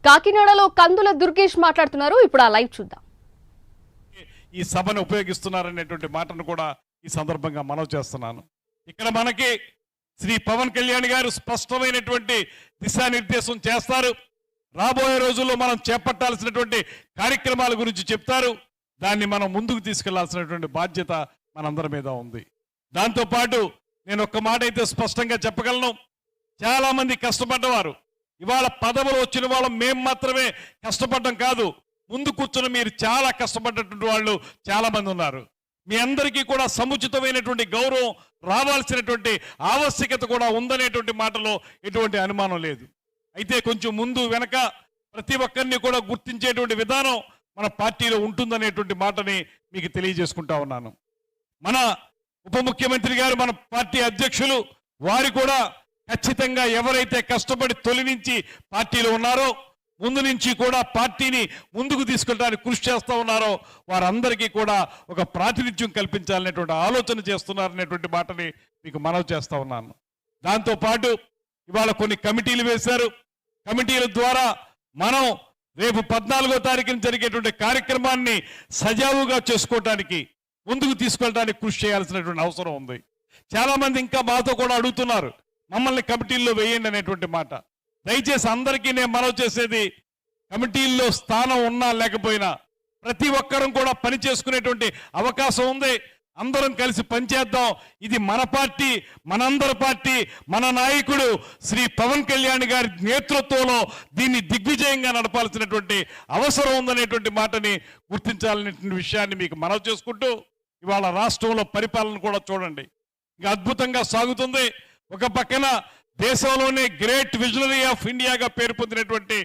కాకినాడలో కందుల దుర్గేష్ మాట్లాడుతున్నారు. ఇప్పుడు ఆ లైవ్ చూద్దాం. ఈ సభను ఉపయోగిస్తున్నారనేటువంటి మాటను కూడా ఈ సందర్భంగా మనవి చేస్తున్నాను. ఇక్కడ మనకి శ్రీ పవన్ కళ్యాణ్ గారు స్పష్టమైనటువంటి దిశానిర్దేశం చేస్తారు. రాబోయే రోజుల్లో మనం చేపట్టాల్సినటువంటి కార్యక్రమాల గురించి చెప్తారు. దాన్ని మనం ముందుకు తీసుకెళ్లాల్సినటువంటి బాధ్యత మనందరి మీద ఉంది. దాంతోపాటు నేను ఒక్క మాట అయితే స్పష్టంగా చెప్పగలను. చాలా మంది కష్టపడ్డవారు, ఇవాళ పదవులు వచ్చిన వాళ్ళం మేము మాత్రమే కష్టపడడం కాదు, ముందు కూర్చుని మీరు చాలా కష్టపడ్డటువంటి వాళ్ళు చాలా మంది ఉన్నారు. మీ అందరికీ కూడా సముచితమైనటువంటి గౌరవం రావాల్సినటువంటి ఆవశ్యకత కూడా ఉందనేటువంటి మాటలో ఎటువంటి అనుమానం లేదు. అయితే కొంచెం ముందు వెనక ప్రతి ఒక్కరిని కూడా గుర్తించేటువంటి విధానం మన పార్టీలో ఉంటుందనేటువంటి మాటని మీకు తెలియజేసుకుంటా ఉన్నాను. మన ఉప ముఖ్యమంత్రి గారు, మన పార్టీ అధ్యక్షులు వారు కూడా ఖచ్చితంగా ఎవరైతే కష్టపడి తొలి నుంచి పార్టీలో ఉన్నారో, ముందు నుంచి కూడా పార్టీని ముందుకు తీసుకెళ్ళడానికి కృషి చేస్తూ ఉన్నారో వారందరికీ కూడా ఒక ప్రాతినిధ్యం కల్పించాలనేటువంటి ఆలోచన చేస్తున్నారనేటువంటి మాటని మీకు మనవి చేస్తూ ఉన్నాను. దాంతోపాటు ఇవాళ కొన్ని కమిటీలు వేశారు. కమిటీల ద్వారా మనం రేపు 14వ తారీఖున జరిగేటువంటి కార్యక్రమాన్ని సజావుగా చేసుకోవటానికి, ముందుకు తీసుకెళ్ళడానికి కృషి చేయాల్సినటువంటి అవసరం ఉంది. చాలా మంది ఇంకా మాతో కూడా అడుగుతున్నారు, మమ్మల్ని కమిటీల్లో వేయండి అనేటువంటి మాట. దయచేసి అందరికీ నేను మనవి చేసేది, కమిటీల్లో స్థానం ఉన్నా లేకపోయినా ప్రతి ఒక్కరం కూడా పని చేసుకునేటువంటి అవకాశం ఉంది. అందరం కలిసి పనిచేద్దాం. ఇది మన పార్టీ, మనందరి పార్టీ, మన నాయకుడు శ్రీ పవన్ కళ్యాణ్ గారి నేతృత్వంలో దీన్ని దిగ్విజయంగా నడపాల్సినటువంటి అవసరం ఉందనేటువంటి మాటని గుర్తించాలనేటువంటి విషయాన్ని మీకు మనవి చేసుకుంటూ, ఇవాళ రాష్ట్రంలో పరిపాలన కూడా చూడండి, ఇంకా అద్భుతంగా సాగుతుంది. ఒక పక్కన దేశంలోనే గ్రేట్ విజనరీ ఆఫ్ ఇండియాగా పేరు పొందినటువంటి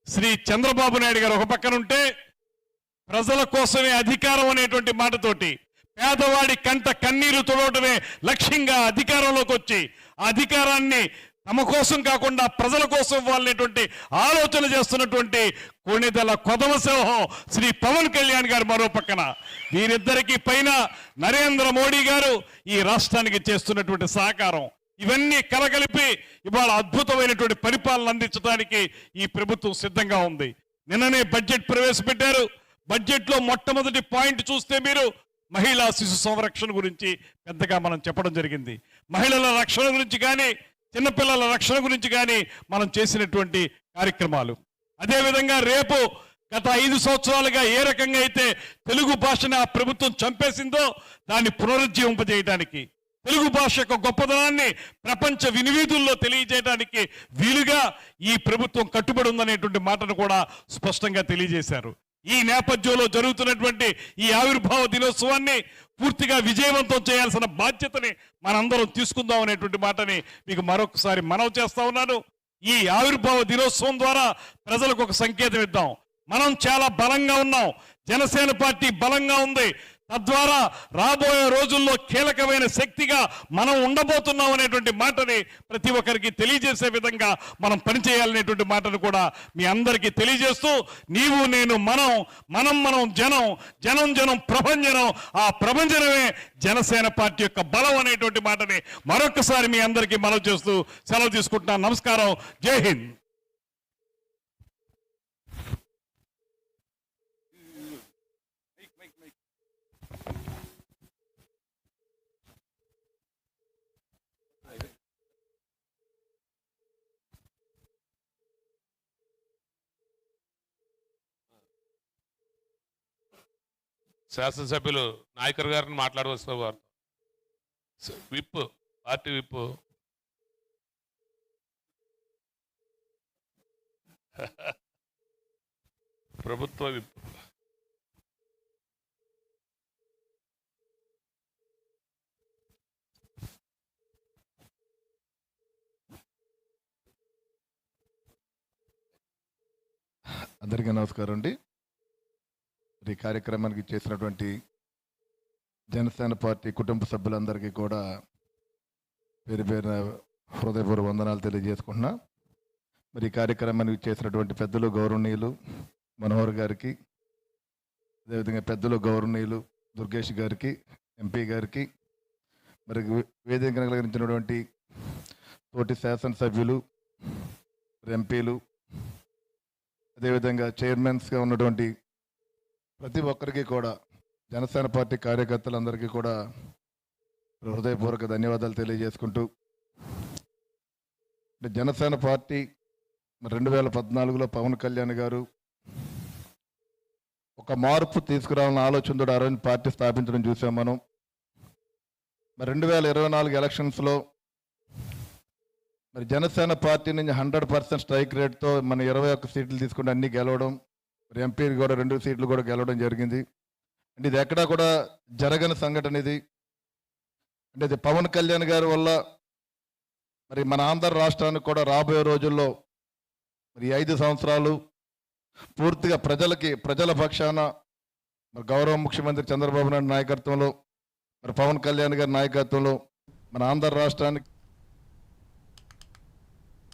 శ్రీ చంద్రబాబు నాయుడు గారు ఒక పక్కన ఉంటే, ప్రజల కోసమే అధికారం అనేటువంటి మాటతోటి పేదవాడి కంట కన్నీరు తుడవటమే లక్ష్యంగా అధికారంలోకి వచ్చి ఆ అధికారాన్ని తమ కోసం కాకుండా ప్రజల కోసం ఇవ్వాలనేటువంటి ఆలోచన చేస్తున్నటువంటి కొణిదెల కొదమసింహం శ్రీ పవన్ కళ్యాణ్ గారు మరో పక్కన. వీరిద్దరికీ పైన నరేంద్ర మోడీ గారు ఈ రాష్ట్రానికి చేస్తున్నటువంటి సహకారం, ఇవన్నీ కలగలిపి ఇవాళ అద్భుతమైనటువంటి పరిపాలన అందించడానికి ఈ ప్రభుత్వం సిద్ధంగా ఉంది. నిన్ననే బడ్జెట్ ప్రవేశపెట్టారు. బడ్జెట్లో మొట్టమొదటి పాయింట్ చూస్తే మీరు మహిళా శిశు సంరక్షణ గురించి పెద్దగా మనం చెప్పడం జరిగింది. మహిళల రక్షణ గురించి కానీ, చిన్నపిల్లల రక్షణ గురించి కానీ మనం చేసినటువంటి కార్యక్రమాలు. అదేవిధంగా రేపు గత 5 సంవత్సరాలుగా ఏ రకంగా అయితే తెలుగు భాషను ఆ ప్రభుత్వం చంపేసిందో దాన్ని పునరుజ్జీవింపజేయడానికి, తెలుగు భాష యొక్క గొప్పదనాన్ని ప్రపంచ వినివీధుల్లో తెలియజేయడానికి వీలుగా ఈ ప్రభుత్వం కట్టుబడి ఉందనేటువంటి మాటను కూడా స్పష్టంగా తెలియజేశారు. ఈ నేపథ్యంలో జరుగుతున్నటువంటి ఈ ఆవిర్భావ దినోత్సవాన్ని పూర్తిగా విజయవంతం చేయాల్సిన బాధ్యతని మనందరం తీసుకుందాం అనేటువంటి మాటని మీకు మరొకసారి మనవి చేస్తా ఉన్నాను. ఈ ఆవిర్భావ దినోత్సవం ద్వారా ప్రజలకు ఒక సంకేతం ఇద్దాం. మనం చాలా బలంగా ఉన్నాం, జనసేన పార్టీ బలంగా ఉంది. తద్వారా రాబోయే రోజుల్లో కీలకమైన శక్తిగా మనం ఉండబోతున్నాం అనేటువంటి మాటని ప్రతి ఒక్కరికి తెలియజేసే విధంగా మనం పనిచేయాలనేటువంటి మాటను కూడా మీ అందరికీ తెలియజేస్తూ, నీవు నేను మనం, మనం మనం జనం, జనం జనం ప్రభంజనం, ఆ ప్రభంజనమే జనసేన పార్టీ యొక్క బలం అనేటువంటి మాటని మరొకసారి మీ అందరికీ మనవి చేస్తూ సెలవు తీసుకుంటున్నాను. నమస్కారం. జై హింద్. శాసనసభ్యులు నాయకర్ గారిని మాట్లాడవలసిన వారు. Whip, party whip. ప్రభుత్వ విప్. అందరికీ నమస్కారం అండి. ఈ కార్యక్రమానికి చేసినటువంటి జనసేన పార్టీ కుటుంబ సభ్యులందరికీ కూడా పేరు పేరున హృదయపూర్వక వందనాలు తెలియజేసుకుంటున్నా. మరి ఈ కార్యక్రమానికి చేసినటువంటి పెద్దలు గౌరవనీయులు మనోహర్ గారికి, అదేవిధంగా పెద్దలు గౌరవనీయులు దుర్గేష్ గారికి, ఎంపీ గారికి, మరి వేదిక కలిగించినటువంటి తోటి శాసనసభ్యులు, ఎంపీలు, అదేవిధంగా చైర్మన్స్గా ఉన్నటువంటి ప్రతి ఒక్కరికి కూడా జనసేన పార్టీ కార్యకర్తలందరికీ కూడా హృదయపూర్వక ధన్యవాదాలు తెలియజేసుకుంటూ జనసేన పార్టీ 2014లో పవన్ కళ్యాణ్ గారు ఒక మార్పు తీసుకురావాలన్న ఆలోచనతో ఆ రోజు పార్టీ స్థాపించడం చూసాం మనం. మరి 2024 ఎలక్షన్స్లో మరి జనసేన పార్టీ నుంచి 100% స్ట్రైక్ రేట్తో మన 21 సీట్లు తీసుకుంటే అన్ని గెలవడం, మరి ఎంపీ కూడా 2 సీట్లు కూడా గెలవడం జరిగింది. అంటే ఇది ఎక్కడా కూడా జరగని సంఘటన ఇది. అంటే ఇది పవన్ కళ్యాణ్ గారి వల్ల మరి మన ఆంధ్ర రాష్ట్రానికి కూడా రాబోయే రోజుల్లో మరి 5 సంవత్సరాలు పూర్తిగా ప్రజల పక్షాన మరి గౌరవ ముఖ్యమంత్రి చంద్రబాబు నాయుడు నాయకత్వంలో, మరి పవన్ కళ్యాణ్ గారి నాయకత్వంలో మన ఆంధ్ర రాష్ట్రానికి